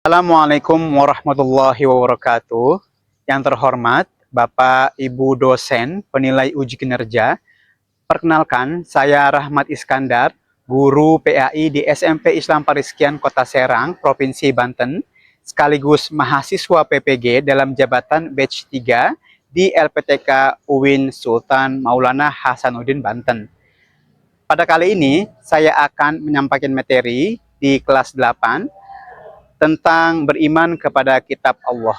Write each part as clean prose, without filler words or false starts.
Assalamualaikum warahmatullahi wabarakatuh. Yang terhormat Bapak Ibu dosen penilai uji kinerja, perkenalkan saya Rahmat Iskandar, guru PAI di SMP Islam Pariskian Kota Serang, Provinsi Banten, sekaligus mahasiswa PPG dalam jabatan batch 3 di LPTK UIN Sultan Maulana Hasanuddin Banten. Pada kali ini saya akan menyampaikan materi di kelas 8 tentang beriman kepada kitab Allah.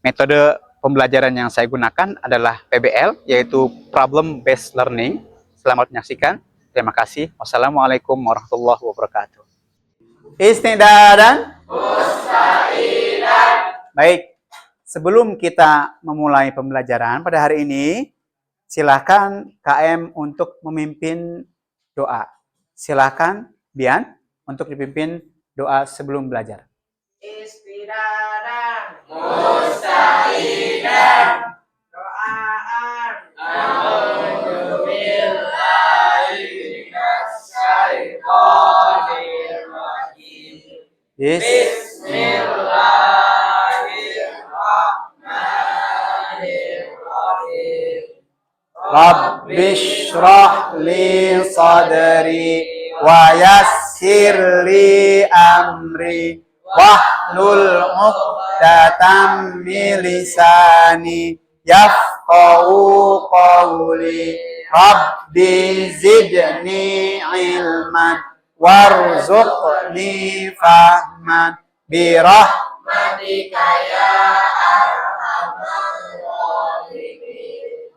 Metode pembelajaran yang saya gunakan adalah PBL, yaitu Problem Based Learning. Selamat menyaksikan. Terima kasih. Wassalamualaikum warahmatullahi wabarakatuh. Istidadan. Baik, sebelum kita memulai pembelajaran pada hari ini, silakan KM untuk memimpin doa. Silakan Bian untuk dipimpin doa sebelum belajar. Istidadan mustahidan doaan a'udzu billahi minasyaitonir rajim Bismillahirrahmanirrahim Rabbi shrah li sadri wa yassir li amri wahlul 'uqdatam min lisani yafqahu qawli Rabbi zidni ilman warzuqni fahman birahmatika ya arhamar rahimin.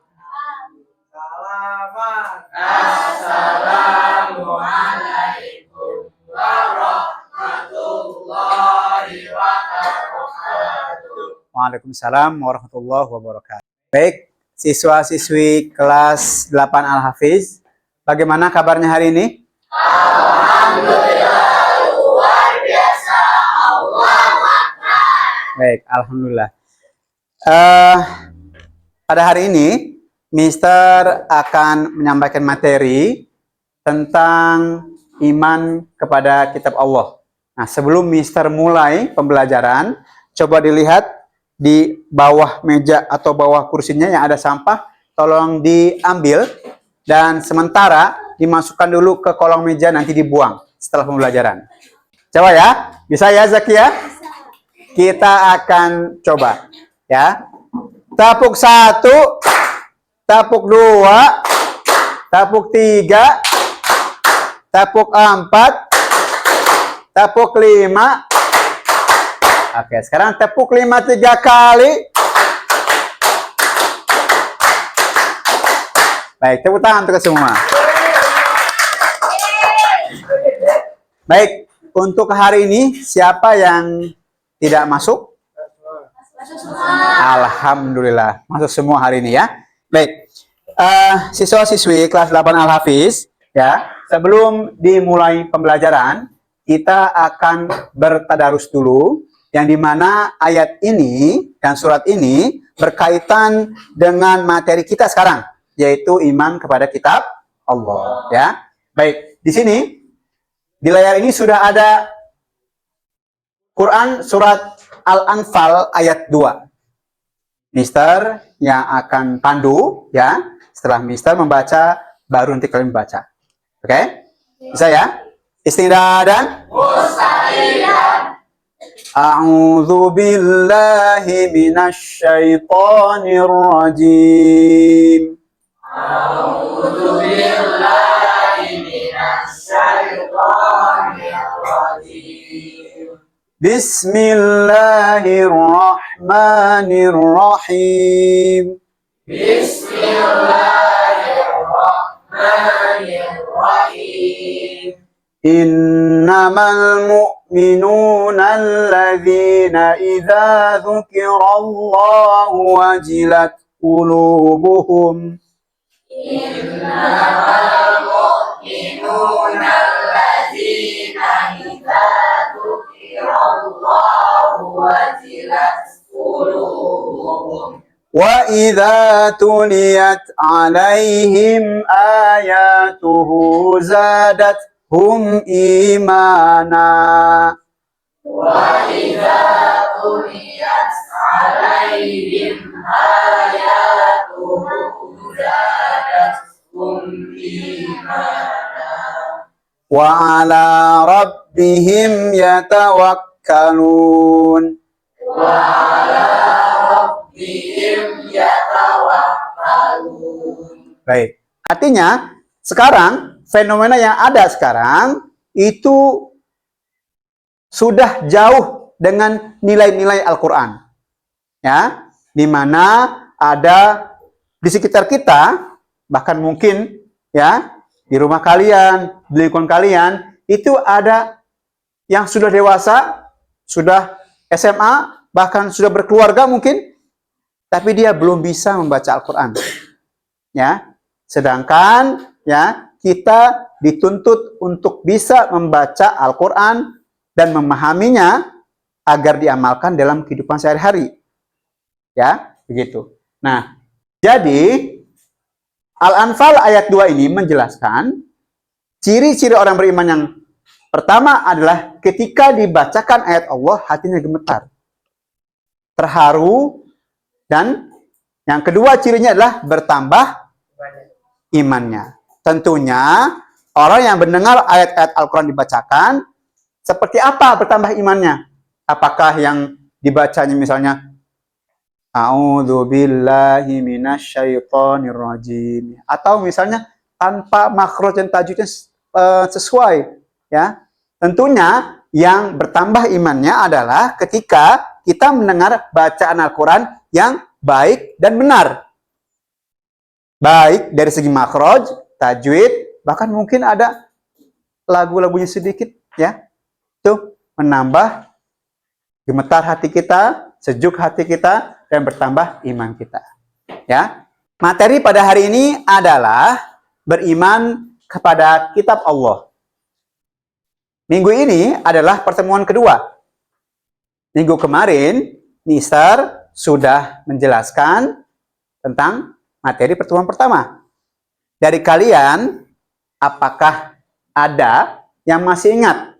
Assalamualaikum warahmatullahi wabarakatuh. Waalaikumsalam warahmatullahi wabarakatuh. Baik, siswa-siswi kelas 8 Al-Hafiz, bagaimana kabarnya hari ini? Alhamdulillah, luar biasa. Allahu Akbar. Baik, alhamdulillah. Pada hari ini Mister akan menyampaikan materi tentang iman kepada kitab Allah. Nah, sebelum Mister mulai pembelajaran, coba dilihat di bawah meja atau bawah kursinya yang ada sampah, tolong diambil dan sementara dimasukkan dulu ke kolong meja, nanti dibuang setelah pembelajaran. Coba ya, bisa ya Zakia? Kita akan coba ya. Tapuk 1, tapuk 2, tapuk 3, tapuk 4, tapuk 5. Oke, sekarang tepuk 5 3 kali. Baik, tepuk tangan untuk semua. Baik, untuk hari ini siapa yang tidak masuk? Alhamdulillah, masuk semua hari ini ya. Baik, siswa-siswi kelas 8 Al-Hafiz, ya, sebelum dimulai pembelajaran, kita akan bertadarus dulu, yang dimana ayat ini dan surat ini berkaitan dengan materi kita sekarang, yaitu iman kepada kitab Allah. Ya, baik, di sini di layar ini sudah ada Quran surat Al-Anfal ayat 2. Mister yang akan pandu ya. Setelah Mister membaca, baru nanti kalian baca. Oke? Bisa ya? Istidadan. Mustahidan. A'udzu billahi minasyaitonir rajim. A'udzu billahi minasyaitonir rajim. Bismillahirrahmanirrahim. Bismillahirrahmanirrahim. Innamal mu'minuna alladzina idza dzukirallahu wajilat qulubuhum. Innamal mu'minuna alladzina idza dzukirallahu wajilat qulubuhum. Wa idza tuliyat 'alaihim ayatuhu zadatuhum imana. وإذا تليت عليهم آياته زادتهم إيمانا وعلى ربهم يتوكلون. وعلى ربهم يتوكلون. Baik. Artinya, sekarang fenomena yang ada sekarang itu sudah jauh dengan nilai-nilai Al-Qur'an. Ya, di mana ada di sekitar kita, bahkan mungkin ya, di rumah kalian, di lingkungan kalian, itu ada yang sudah dewasa, sudah SMA, bahkan sudah berkeluarga mungkin, tapi dia belum bisa membaca Al-Qur'an. Ya. Sedangkan ya, kita dituntut untuk bisa membaca Al-Qur'an dan memahaminya agar diamalkan dalam kehidupan sehari-hari. Ya, begitu. Nah, jadi Al-Anfal ayat 2 ini menjelaskan ciri-ciri orang beriman yang pertama adalah ketika dibacakan ayat Allah, hatinya gemetar, terharu, dan yang kedua cirinya adalah bertambah imannya. Tentunya orang yang mendengar ayat-ayat Al-Quran dibacakan, seperti apa bertambah imannya? Apakah yang dibacanya misalnya A'udzu billahi minasyaitonir rajim, atau misalnya tanpa makhraj dan tajwidnya sesuai, ya. Tentunya yang bertambah imannya adalah ketika kita mendengar bacaan Al-Quran yang baik dan benar. Baik dari segi makhraj, tajwid, bahkan mungkin ada lagu-lagunya sedikit, ya. Itu menambah gemetar hati kita, sejuk hati kita, dan bertambah iman kita. Ya. Materi pada hari ini adalah beriman kepada kitab Allah. Minggu ini adalah pertemuan kedua. Minggu kemarin, Mister sudah menjelaskan tentang materi pertemuan pertama. Dari kalian, apakah ada yang masih ingat?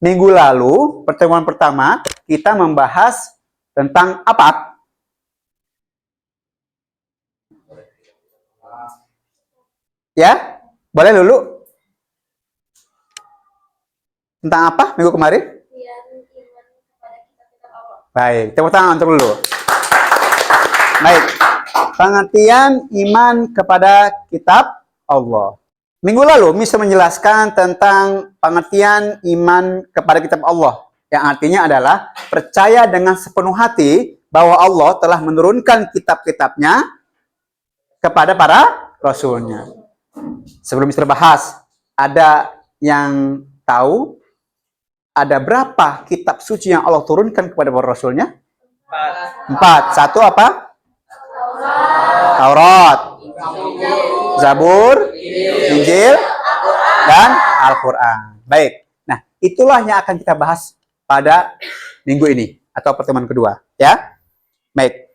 Minggu lalu, pertemuan pertama, kita membahas tentang apa? Ya, boleh dulu. Tentang apa minggu kemarin? Baik, tepuk tangan untuk dulu. Baik, pengertian iman kepada kitab Allah. Minggu lalu, Mister menjelaskan tentang pengertian iman kepada kitab Allah, yang artinya adalah percaya dengan sepenuh hati bahwa Allah telah menurunkan kitab-kitabnya kepada para rasulnya. Sebelum Mister bahas, ada yang tahu ada berapa kitab suci yang Allah turunkan kepada para rasulnya? 4. Satu apa? Taurat, Zabur, Injil, dan Al-Quran. Baik. Nah, itulah yang akan kita bahas pada minggu ini atau pertemuan kedua, ya. Baik.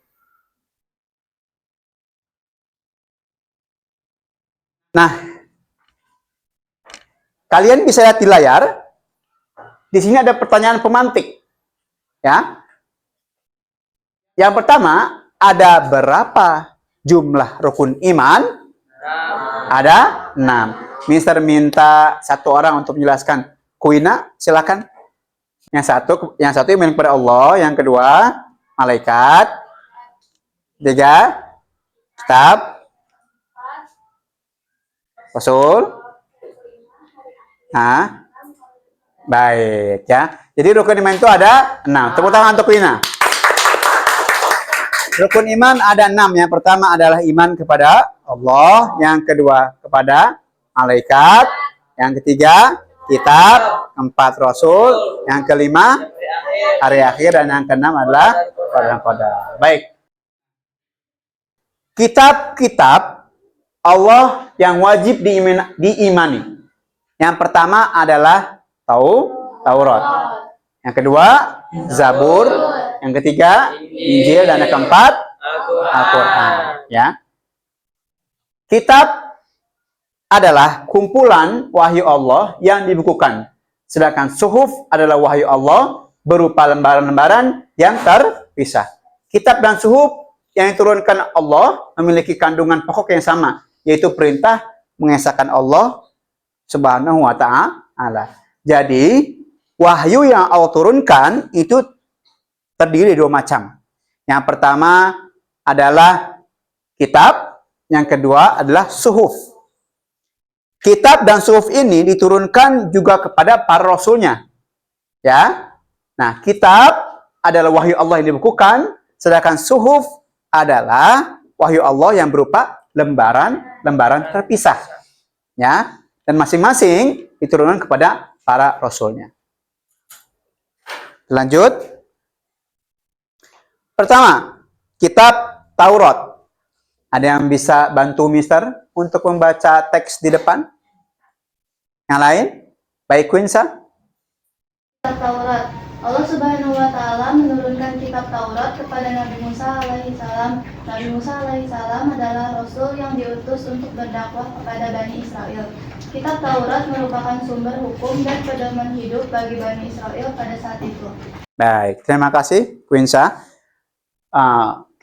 Nah, kalian bisa lihat di layar. Di sini ada pertanyaan pemantik, ya. Yang pertama, ada berapa jumlah rukun iman? Ada 6. Mister minta satu orang untuk menjelaskan. Kuina, silakan. Yang satu iman kepada Allah, yang kedua malaikat, 3 kitab, Rasul. Nah, baik ya. Jadi rukun iman itu ada 6. Tepuk tangan untuk Kuina. Rukun iman ada 6. Yang pertama adalah iman kepada Allah, yang kedua kepada malaikat, yang ketiga kitab, keempat Rasul, yang kelima hari akhir, dan yang keenam adalah qadar. Baik. Kitab-kitab Allah yang wajib diimani. Yang pertama adalah Taurat. Yang kedua Zabur, yang ketiga Injil, dan yang keempat Al-Quran. Ya. Kitab adalah kumpulan wahyu Allah yang dibukukan. Sedangkan suhuf adalah wahyu Allah berupa lembaran-lembaran yang terpisah. Kitab dan suhuf yang diturunkan Allah memiliki kandungan pokok yang sama, yaitu perintah mengesahkan Allah Subhanahu wa ta'ala. Jadi, wahyu yang Allah turunkan itu terdiri dari 2 macam. Yang pertama adalah kitab, yang kedua adalah suhuf. Kitab dan suhuf ini diturunkan juga kepada para rasulnya. Ya. Nah, kitab adalah wahyu Allah yang dibukukan, sedangkan suhuf adalah wahyu Allah yang berupa lembaran-lembaran terpisah. Ya. Dan masing-masing diturunkan kepada para rasulnya. Lanjut. Pertama, kitab Taurat. Ada yang bisa bantu Mister untuk membaca teks di depan? Yang lain? Baik, Quinsa. Kitab Taurat. Allah Subhanahu wa taala menurunkan kitab Taurat kepada Nabi Musa alaihi salam. Nabi Musa alaihi salam adalah rasul yang diutus untuk berdakwah kepada Bani Israel. Kitab Taurat merupakan sumber hukum dan pedoman hidup bagi Bani Israel pada saat itu. Baik, terima kasih, Quinsa.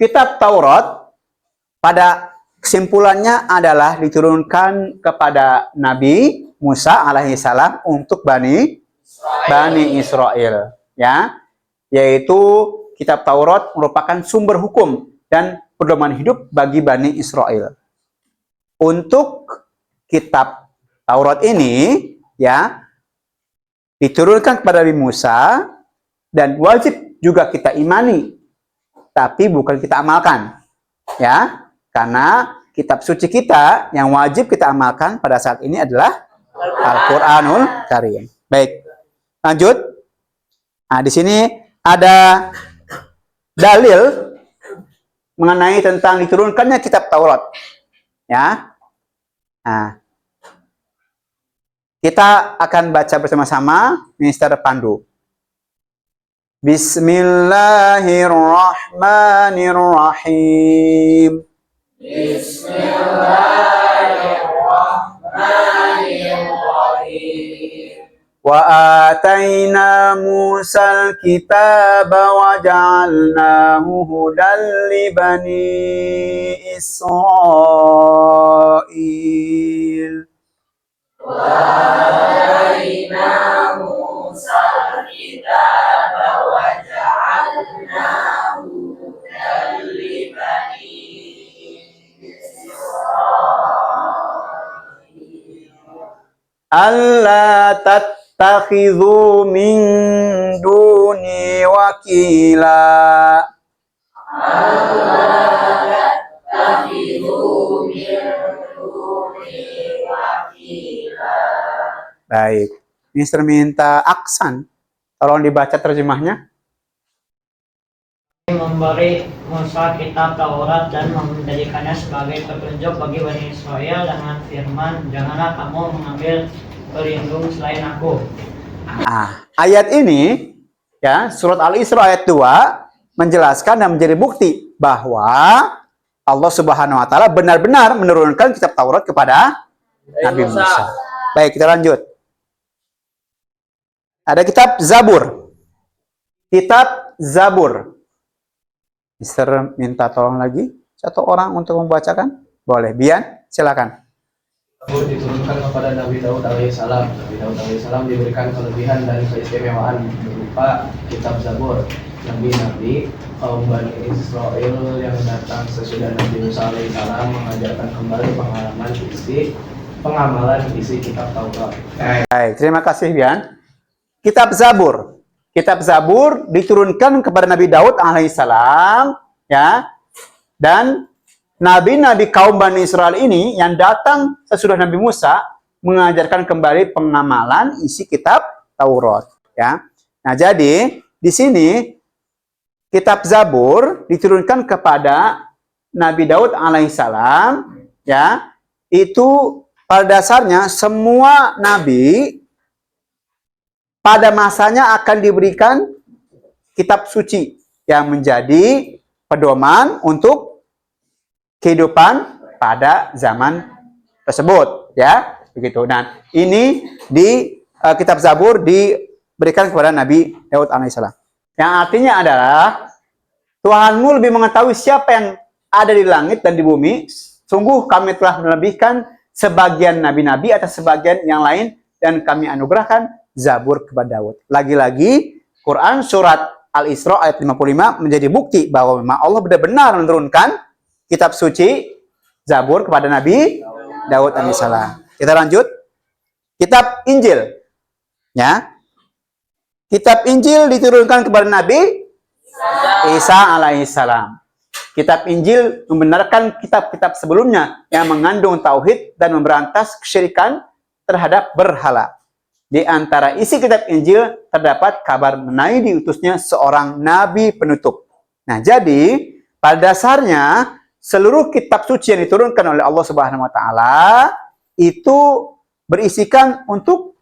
Kitab Taurat pada kesimpulannya adalah diturunkan kepada Nabi Musa alaihi salam untuk Bani Israel, ya, yaitu kitab Taurat merupakan sumber hukum dan pedoman hidup bagi Bani Israel. Untuk kitab Taurat ini, ya, diturunkan kepada Nabi Musa dan wajib juga kita imani, tapi bukan kita amalkan, ya, karena kitab suci kita yang wajib kita amalkan pada saat ini adalah Al-Qur'anul Karim. Baik, lanjut. Nah, di sini ada dalil mengenai tentang diturunkannya kitab Taurat, ya. Nah, kita akan baca bersama-sama, Mister Pandu. Bismillahirrahmanirrahim. Bismillahirrahmanirrahim. Wa ataina Musal kitaba wa ja'alnahu hudan li bani Israil. وآتينا موسى الكتاب وجعلناه هدى لبني إسرائيل Alla tattakhidhu min duni wakila. تتخذوا من دوني وكيلا. Baik, Mister minta Aksan, tolong dibaca terjemahnya. Memberi Musa kitab Taurat dan menjadikannya sebagai petunjuk bagi Bani Israel dengan firman, janganlah kamu mengambil pelindung selain aku. Ayat ini, ya, surat Al-Isra ayat 2 menjelaskan dan menjadi bukti bahwa Allah Subhanahu wa taala benar-benar menurunkan kitab Taurat kepada Nabi Musa. Baik, kita lanjut. Ada kitab Zabur. Kitab Zabur. Mister minta tolong lagi satu orang untuk membacakan. Boleh, Bian, silakan. Zabur diturunkan kepada Nabi Daud alaihissalam. Nabi Daud alaihissalam diberikan kelebihan dan keistimewaan berupa kitab Zabur. Nabi-nabi kaum Bani Israel yang datang sesudah Nabi Musa alaihissalam mengajarkan kembali pengamalan isi kitab Taurat. Baik, terima kasih, Bian. Kitab Zabur. Kitab Zabur diturunkan kepada Nabi Daud alaihissalam, ya. Dan nabi-nabi kaum Bani Israel ini yang datang sesudah Nabi Musa mengajarkan kembali pengamalan isi kitab Taurat, ya. Nah, jadi di sini kitab Zabur diturunkan kepada Nabi Daud alaihissalam, ya. Itu pada dasarnya semua nabi pada masanya akan diberikan kitab suci yang menjadi pedoman untuk kehidupan pada zaman tersebut, ya, begitu. Dan ini di kitab Zabur berikan kepada Nabi Daud alaihissalam. Yang artinya adalah Tuhanmu lebih mengetahui siapa yang ada di langit dan di bumi. Sungguh kami telah melebihkan sebagian nabi-nabi atas sebagian yang lain dan kami anugerahkan Zabur kepada Daud. Lagi-lagi Quran surat Al-Isra ayat 55 menjadi bukti bahwa memang Allah benar-benar menurunkan kitab suci Zabur kepada Nabi Daud alaihissalam. Kita lanjut. Kitab Injil. Ya. Kitab Injil diturunkan kepada Nabi Isa alaihissalam. Kitab Injil membenarkan kitab-kitab sebelumnya yang mengandung tauhid dan memberantas kesyirikan terhadap berhala. Di antara isi kitab Injil terdapat kabar mengenai diutusnya seorang nabi penutup. Nah, jadi pada dasarnya seluruh kitab suci yang diturunkan oleh Allah Subhanahu wa taala itu berisikan untuk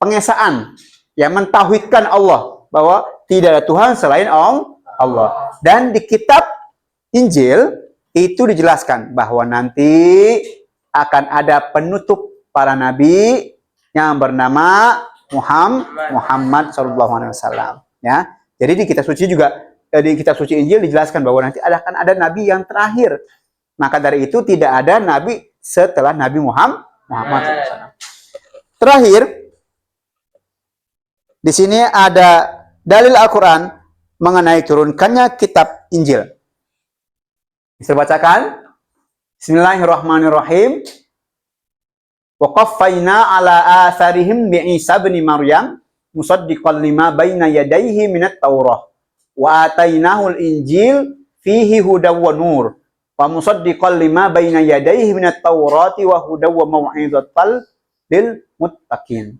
pengesaan, ya, mentauhidkan Allah bahwa tidak ada Tuhan selain Allah. Dan di kitab Injil itu dijelaskan bahwa nanti akan ada penutup para nabi yang bernama Muhammad SAW. Ya, jadi di kitab suci juga di kitab suci Injil dijelaskan bahwa nanti akan ada nabi yang terakhir. Maka dari itu tidak ada nabi setelah Nabi Muhammad SAW. Terakhir, di sini ada dalil Al-Quran mengenai turunkannya kitab Injil. Bisa bacakan? Bismillahirrahmanirrahim. Wa qaffayna ala atharihim bi Isa bin Maryam musaddiqan lima baina yadayhi minat Taurah wa atainahu al-Injil fihi hudaw wa nur wa musaddiqan lima baina yadayhi minat Taurati wa hudaw wa mau'izatal lil muttaqin.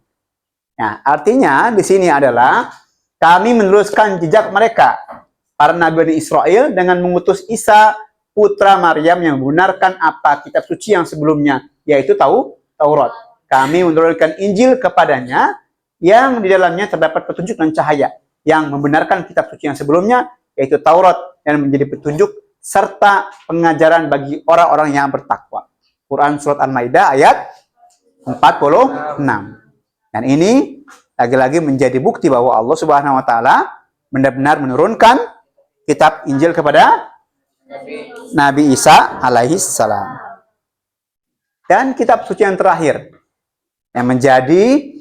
Nah, artinya di sini adalah kami meneruskan jejak mereka, para nabi Bani Israel, dengan mengutus Isa, putra Maryam yang membenarkan apa kitab suci yang sebelumnya, yaitu Taurat. Kami menurunkan Injil kepadanya, yang di dalamnya terdapat petunjuk dan cahaya, yang membenarkan kitab suci yang sebelumnya, yaitu Taurat, dan menjadi petunjuk serta pengajaran bagi orang-orang yang bertakwa. Quran Surat Al-Maidah ayat 46. Dan ini lagi-lagi menjadi bukti bahwa Allah Subhanahu wa taala benar-benar menurunkan kitab Injil kepada Nabi Isa alaihi salam. Dan kitab suci yang terakhir yang menjadi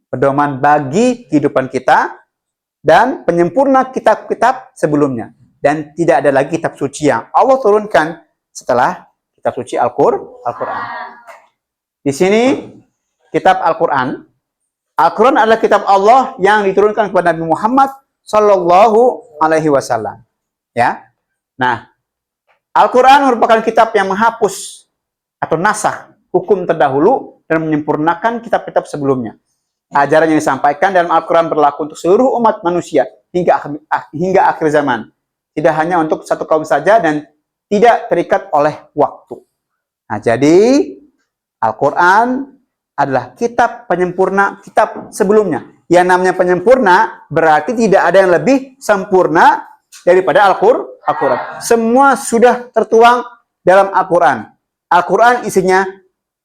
pedoman bagi kehidupan kita dan penyempurna kitab-kitab sebelumnya. Dan tidak ada lagi kitab suci yang Allah turunkan setelah kitab suci Al-Quran. Di sini kitab Al-Quran. Al-Quran adalah kitab Allah yang diturunkan kepada Nabi Muhammad Sallallahu Alaihi Wasallam. Ya, nah, Al-Quran merupakan kitab yang menghapus atau nasakh hukum terdahulu dan menyempurnakan kitab-kitab sebelumnya. Ajaran yang disampaikan dalam Al-Quran berlaku untuk seluruh umat manusia hingga akhir zaman. Tidak hanya untuk satu kaum saja dan tidak terikat oleh waktu. Nah, jadi Al-Quran adalah kitab penyempurna kitab sebelumnya. Yang namanya penyempurna berarti tidak ada yang lebih sempurna daripada Al-Quran. Semua sudah tertuang dalam Al-Quran. Al-Quran isinya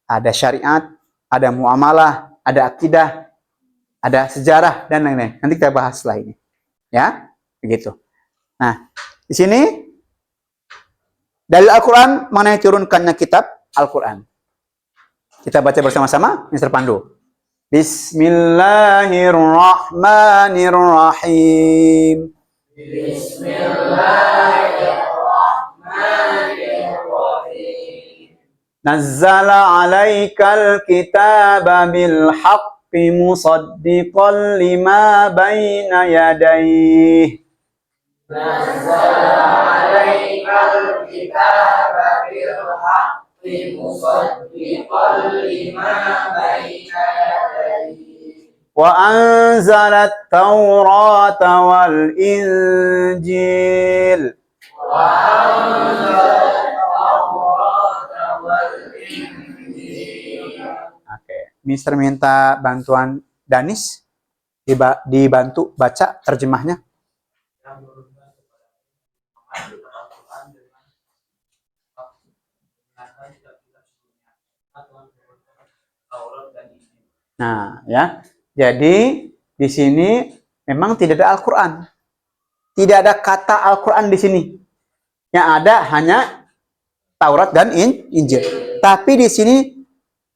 ada syariat, ada muamalah, ada akidah, ada sejarah, dan lain-lain. Nanti kita bahas setelah ini. Ya, begitu. Nah, di sini dalil Al-Quran mengenai turunkannya kitab Al-Quran. Kita baca bersama-sama, Mr. Pandu. Bismillahirrahmanirrahim. Bismillahirrahmanirrahim. Nazzala 'alaikal kitaba bil haqqi musaddiqan lima baina yadayhi. Nazzala 'alaikal kitaba bil haqqi musaddiqan lima baina yadayhi. Wa anzalat Taurata wal Injil. Wa anzalat Taurata wal Injil. Oke, Mister minta bantuan Danis dibantu baca terjemahnya. Nah, ya. Jadi di sini memang tidak ada Al-Quran. Tidak ada kata Al-Quran di sini. Yang ada hanya Taurat dan Injil. Tapi di sini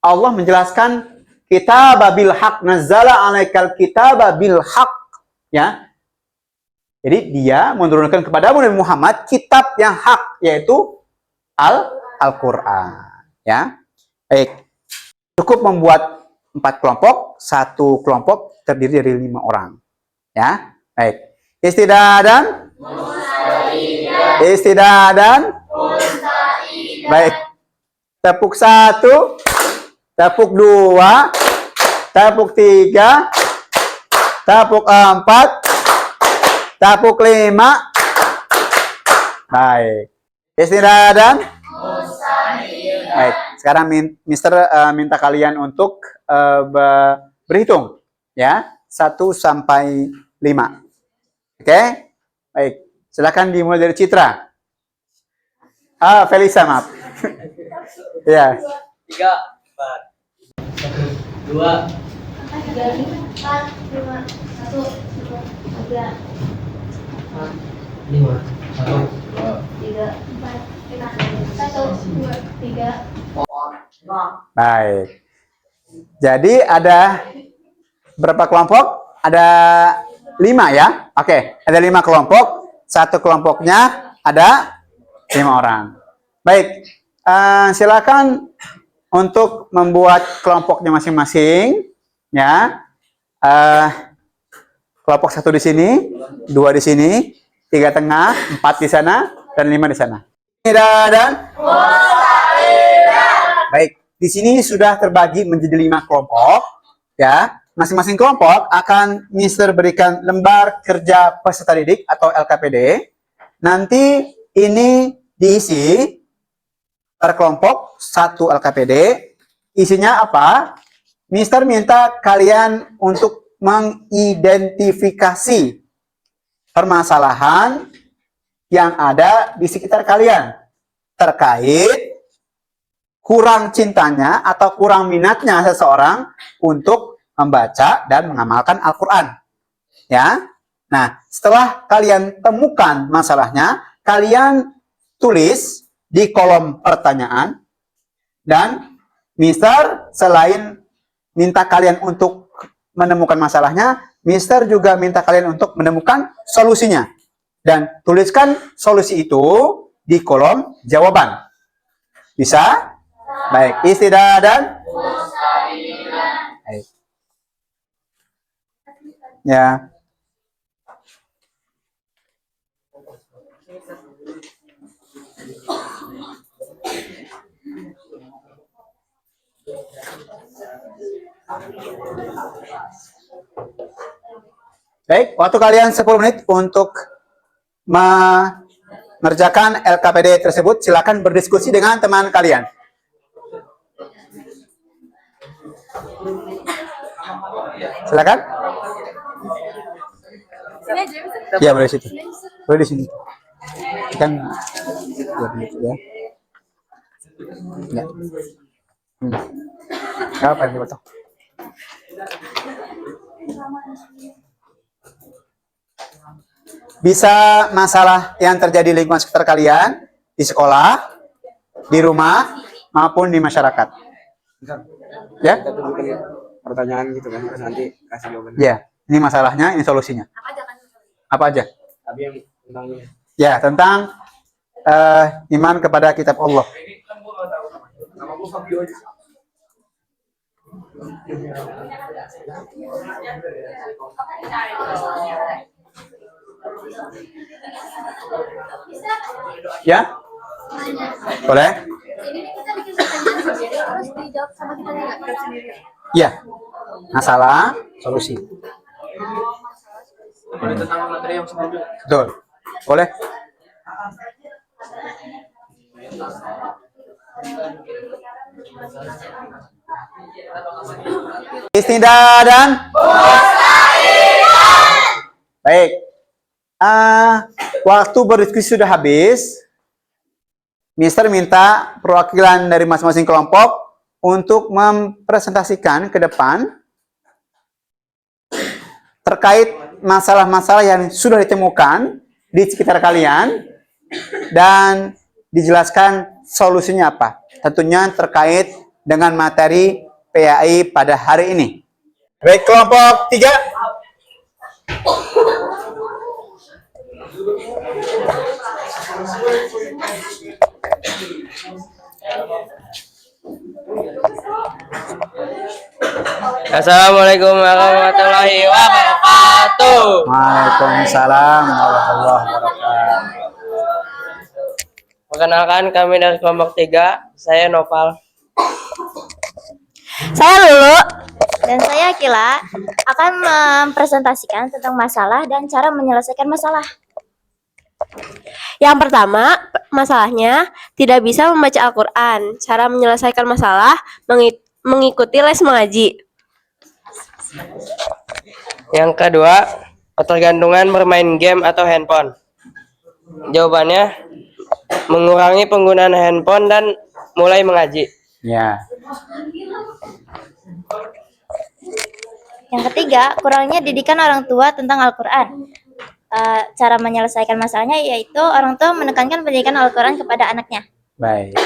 Allah menjelaskan kitaba bil haq, nazzala alaikal kitaba bil haq, ya. Jadi dia menurunkan kepada Nabi Muhammad kitab yang hak, yaitu Al-Quran, ya. Baik. Cukup membuat 4 kelompok, satu kelompok terdiri dari 5 orang, ya. Baik. Istidadan, baik. Tepuk 1, tepuk 2, tepuk 3, tepuk 4, tepuk 5. Baik. Istidadan. Baik. Sekarang Mister minta kalian untuk berhitung, ya, 1 sampai 5. Oke? Baik. Silakan dimulai dari Citra. Felisa, maaf. Ya. 3, 4, 1, 2, 3, 4, 5, 1, 2, 3, 5, 1, 3, 4, 1, 2, 3. Baik. Jadi ada berapa kelompok? Ada 5, ya. Oke, ada 5 kelompok. Satu kelompoknya ada 5 orang. Baik. Silakan untuk membuat kelompoknya masing-masing, ya. Kelompok 1 di sini, 2 di sini, 3 tengah, 4 di sana, dan 5 di sana. Dan baik, di sini sudah terbagi menjadi 5 kelompok, ya. Masing-masing kelompok akan Mister berikan lembar kerja peserta didik atau LKPD. Nanti ini diisi per kelompok 1 LKPD. Isinya apa? Mister minta kalian untuk mengidentifikasi permasalahan yang ada di sekitar kalian terkait kurang cintanya atau kurang minatnya seseorang untuk membaca dan mengamalkan Al-Quran, ya. Nah, setelah kalian temukan masalahnya, kalian tulis di kolom pertanyaan, dan Mister selain minta kalian untuk menemukan masalahnya, Mister juga minta kalian untuk menemukan solusinya, dan tuliskan solusi itu di kolom jawaban. Bisa? Baik, istidadan. Baik. Ya. Baik, waktu kalian 10 menit untuk mengerjakan LKPD tersebut. Silakan berdiskusi dengan teman kalian. Silakan. Ya, boleh di situ. Boleh di sini. Kan ya begitu, ya. Ya. Apa yang dipotong? Bisa masalah yang terjadi di lingkungan sekitar kalian, di sekolah, di rumah, maupun di masyarakat. Ya? Pertanyaan gitu kan, terus nanti kasih jawaban. Ya, ini masalahnya, ini solusinya. Apa aja? Tapi yang tentang Ya, tentang iman kepada kitab Allah. Ya? Boleh? Ini kita bikin pertanyaan sendiri, terus dijawab sama kita sendiri. Ya. Masalah, solusi. ini tentang materi yang sebelumnya. Betul. Boleh? Istidadan. Baik. Waktu berdiskusi sudah habis. Mister minta perwakilan dari masing-masing kelompok untuk mempresentasikan ke depan terkait masalah-masalah yang sudah ditemukan di sekitar kalian dan dijelaskan solusinya apa. Tentunya terkait dengan materi PAI pada hari ini. Baik, kelompok 3. Assalamualaikum warahmatullahi wabarakatuh. Waalaikumsalam warahmatullahi wabarakatuh. Perkenalkan, kami dari kelompok 3. Saya Nopal. Saya Lulu dan saya Akila akan mempresentasikan tentang masalah dan cara menyelesaikan masalah. Yang pertama, masalahnya tidak bisa membaca Al-Quran. Cara menyelesaikan masalah mengikuti les mengaji. Yang kedua, ketergantungan bermain game atau handphone. Jawabannya, mengurangi penggunaan handphone dan mulai mengaji. Ya. Yang ketiga, kurangnya didikan orang tua tentang Al-Quran. Cara menyelesaikan masalahnya yaitu orang tua menekankan pendidikan Al-Quran kepada anaknya. Baik.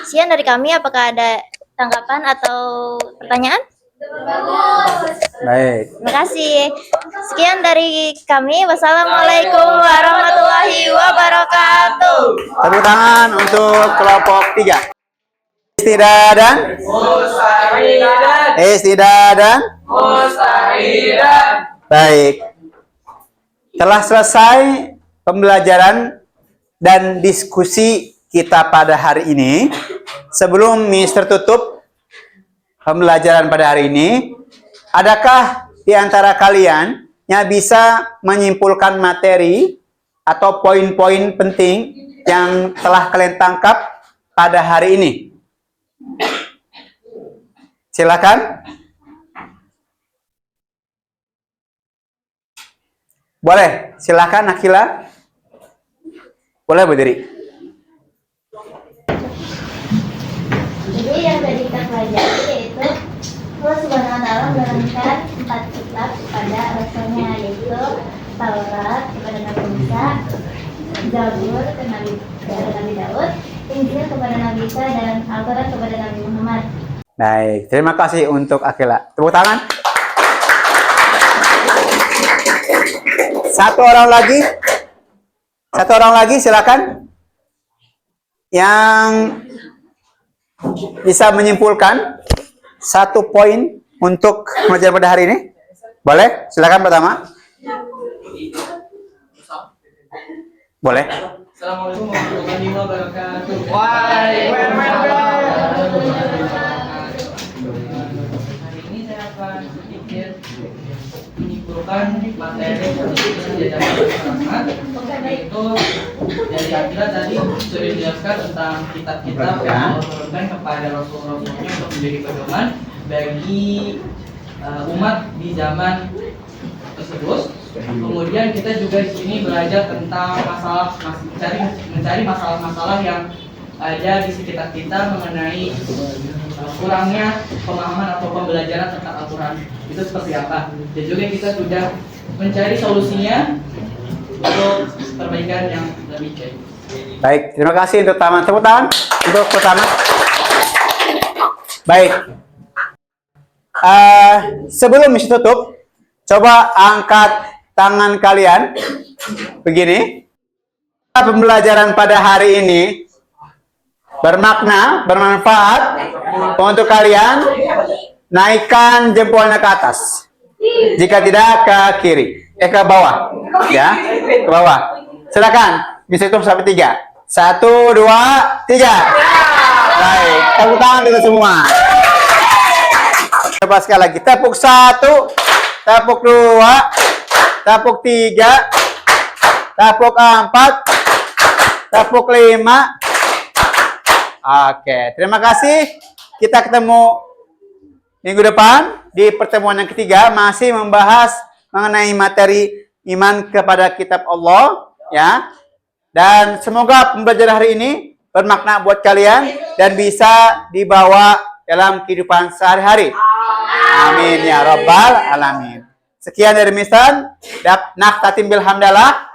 Sekian dari kami, apakah ada tanggapan atau pertanyaan? Baik. Terima kasih. Sekian dari kami. Wassalamualaikum warahmatullahi wabarakatuh. Tepuk tangan untuk kelompok 3. Istidadan. Istidadan. Baik. Telah selesai pembelajaran dan diskusi kita pada hari ini. Sebelum Mister tutup pembelajaran pada hari ini, adakah di antara kalian yang bisa menyimpulkan materi atau poin-poin penting yang telah kalian tangkap pada hari ini? Silakan. Boleh, silakan Akila. Boleh berdiri. Jadi yang tadi kita pelajari yaitu Allah Subhanahu wa Ta'ala menurunkan 4 kitab kepada Rasulnya, yaitu Taurat kepada Nabi Musa, Zabur kepada Nabi Daud, Injil kepada Nabi Isa, dan Al-Quran kepada Nabi Muhammad. Baik, terima kasih untuk Akila. Tepuk tangan. Satu orang lagi silakan. Yang bisa menyimpulkan satu poin untuk pelajaran pada hari ini. Boleh? Silakan pertama. Boleh. Assalamualaikum warahmatullahi wabarakatuh. Hari ini saya akan sedikit menyimpulkan materi yang sudah diajarkan masyarakat, yaitu dari Akila tadi sudah dijelaskan tentang kitab-kitab yang Allah turunkan kepada Rasul-Rasulnya untuk menjadi pedoman bagi umat di zaman tersebut. Kemudian kita juga di sini belajar tentang mencari masalah-masalah yang ada di sekitar kita mengenai kurangnya pemahaman atau pembelajaran tentang Al-Quran itu seperti apa. Dan juga kita sudah mencari solusinya untuk perbaikan yang lebih baik. Baik, terima kasih untuk taman. Tepuk tangan untuk pertama. Baik. Sebelum misi tutup, coba angkat tangan kalian begini. Pembelajaran pada hari ini bermakna, bermanfaat untuk kalian. Naikkan jempolnya ke atas. Jika tidak, ke kiri, ke bawah, ya, ke bawah. Silakan, bisa hitung sampai 3. 1, 2, 3. Baik, tepuk tangan kita semua. Coba sekali lagi. Tepuk 1, tepuk 2, tepuk 3, tepuk 4, tepuk 5. Oke, terima kasih. Kita ketemu minggu depan di pertemuan yang ketiga, masih membahas mengenai materi iman kepada kitab Allah, ya. Dan semoga pembelajaran hari ini bermakna buat kalian dan bisa dibawa dalam kehidupan sehari-hari. Amin ya rabbal alamin. Sekian dari Mister. Naktatim bilhamdalah.